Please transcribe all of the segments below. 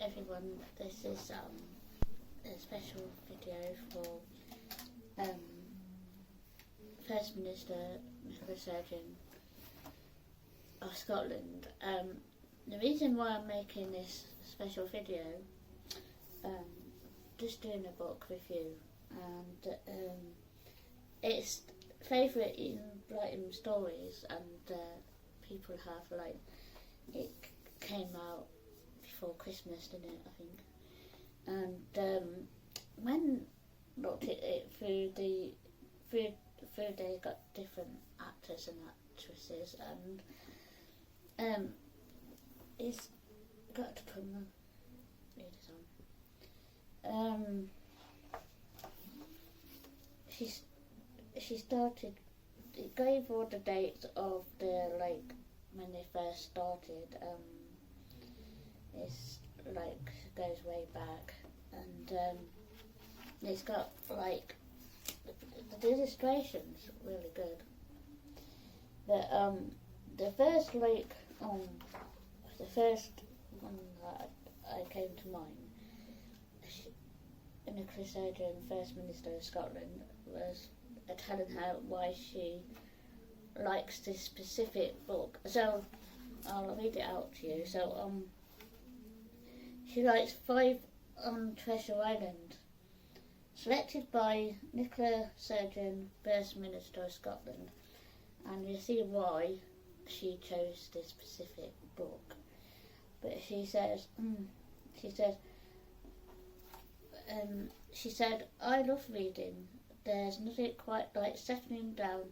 everyone, this is a special video for First Minister Nicola Sturgeon of Scotland. The reason why I'm making this special video, just doing a book review, and it's favourite in writing stories, and people have it came out before Christmas, didn't it, I think, and when looked at it through they got different actors and actresses, and it's got to put my readers on. She started. It gave all the dates of the when they first started. It's goes way back, and it's got the illustrations really good. But the first the first one that I came to mind, Nicola Sturgeon, First Minister of Scotland, was telling her why she likes this specific book. So I'll read it out to you. So she likes 5 on Treasure Island, selected by Nicola Sturgeon, First Minister of Scotland, and you see why she chose this specific book. But she said, I love reading. There's nothing quite like settling down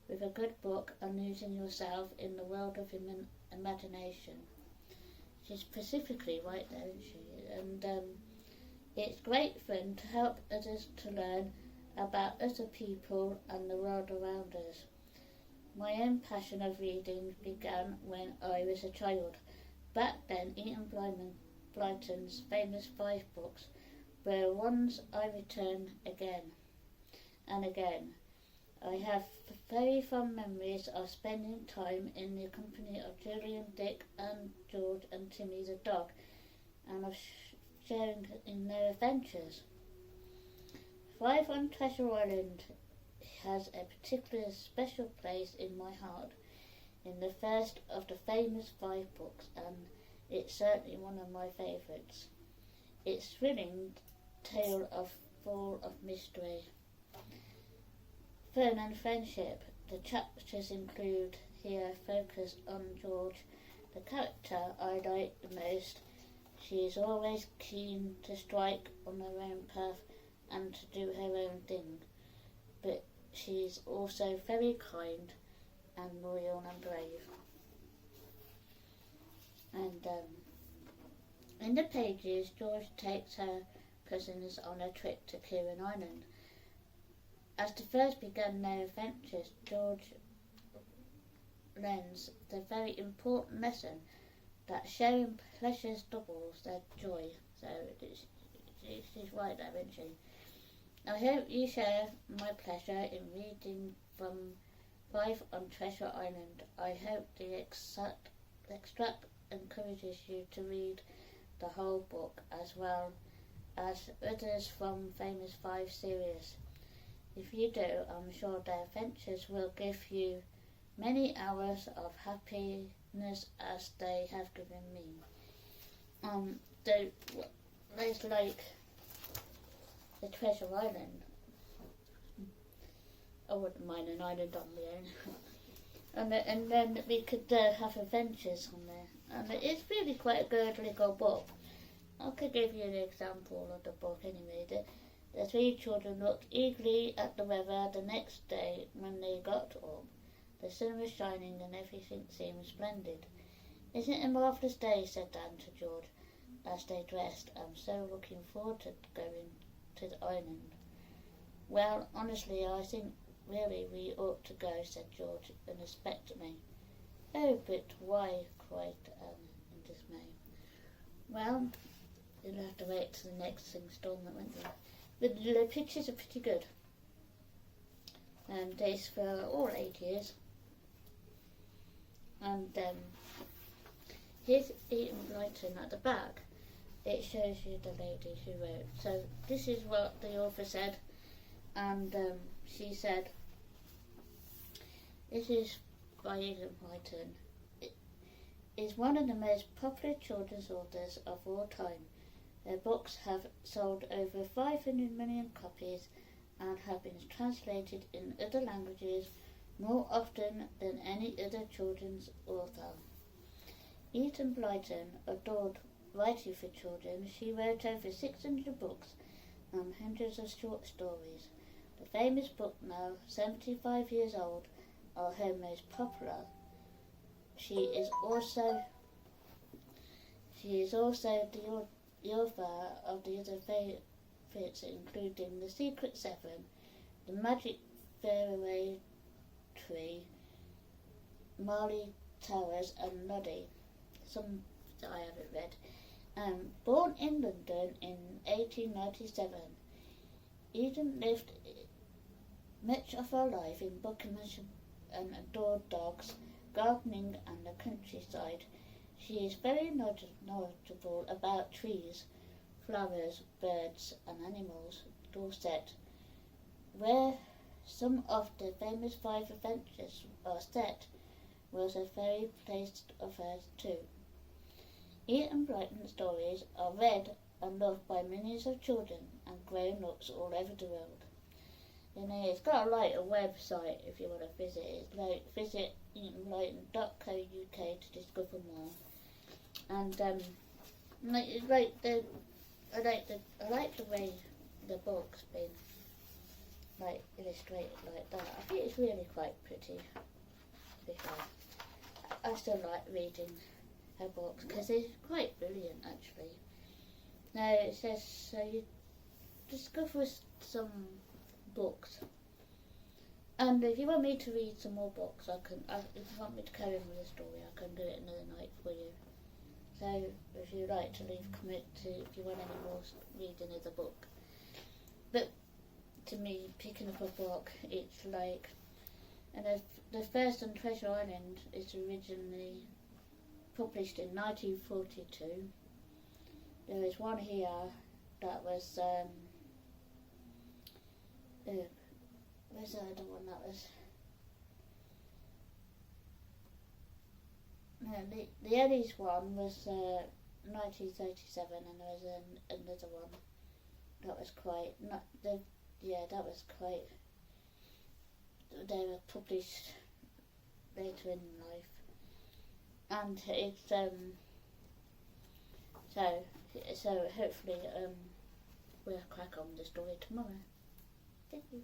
with a good book and losing yourself in the world of imagination. She's specifically right there, isn't she? And it's great fun to help others to learn about other people and the world around us. My own passion of reading began when I was a child. Back then, Ian Blyton's famous 5 books were ones I return again and again. I have very fond memories of spending time in the company of Julian, Dick and George and Timmy the dog, and of sharing in their adventures. 5 on Treasure Island has a particularly special place in my heart, in the first of the famous 5 books, and it's certainly one of my favourites. It's thrilling tale full of mystery, fun and friendship. The chapters include here focus on George, the character I like the most. She is always keen to strike on her own path and to do her own thing, but she is also very kind and loyal and brave. And in the pages, George takes her cousins on a trip to Kieran Island. As the first began their adventures, George learns the very important lesson that sharing pleasures doubles their joy. So she's right there, isn't she? I hope you share my pleasure in reading from 5 on Treasure Island. I hope the extract encourages you to read the whole book as well as others from Famous 5 series. If you do, I'm sure their adventures will give you many hours of happiness as they have given me. There's the Treasure Island. I wouldn't mind an island on my own. and then we could have adventures on there. And it's really quite a good little book. I could give you an example of the book anyway. The 3 children looked eagerly at the weather the next day when they got up. The sun was shining and everything seemed splendid. Isn't it a marvellous day, said Dan to George as they dressed. I'm so looking forward to going to the island. Well, honestly, I think really we ought to go, said George in expectantly. Oh, but why? Cried Anne in dismay. Well, you'll have to wait till the next instalment, won't you? But the pictures are pretty good. And it's for all ages. And here's Ian Blyton at the back. It it shows you the lady who wrote. So this is what the author said, and she said, "This is by Ian Whiten. It is one of the most popular children's authors of all time. Their books have sold over 500 million copies and have been translated in other languages more often than any other children's author." Eden Blyton adored writing for children. She wrote over 600 books and hundreds of short stories. The famous book, now 75 years old, are her most popular. She is also the author of the other favourites, including The Secret Seven, The Magic Fairway Tree, Marley Towers, and Noddy. Some that I haven't read. Born in London in 1897, Eden lived much of her life in Buckinghamshire and adored dogs, gardening, and the countryside. She is very knowledgeable about trees, flowers, birds, and animals. Dorset, where some of the famous 5 adventures are set, was a favourite place of hers too. Ian Blyton's stories are read and loved by millions of children and grown-ups all over the world. And it's got a website if you want to visit. It's visit eatonblyton.co.uk to discover more. And I like the way the book's been illustrated like that. I think it's really quite pretty. I still like reading her books because they're quite brilliant actually. Now it says, so you discover some books, and if you want me to read some more books, I can. If you want me to carry on with the story, I can do it another night for you. So if you like to leave comment if you want any more reading of the book. But to me, picking up a book, it's like, and the first on Treasure Island is originally published in 1942. There is one here that was where's the other one that was? No, the Ellie's one was 1937, and there was another one that was quite that was quite. They were published later in life, and it's so hopefully we'll crack on with the story tomorrow. Thank you.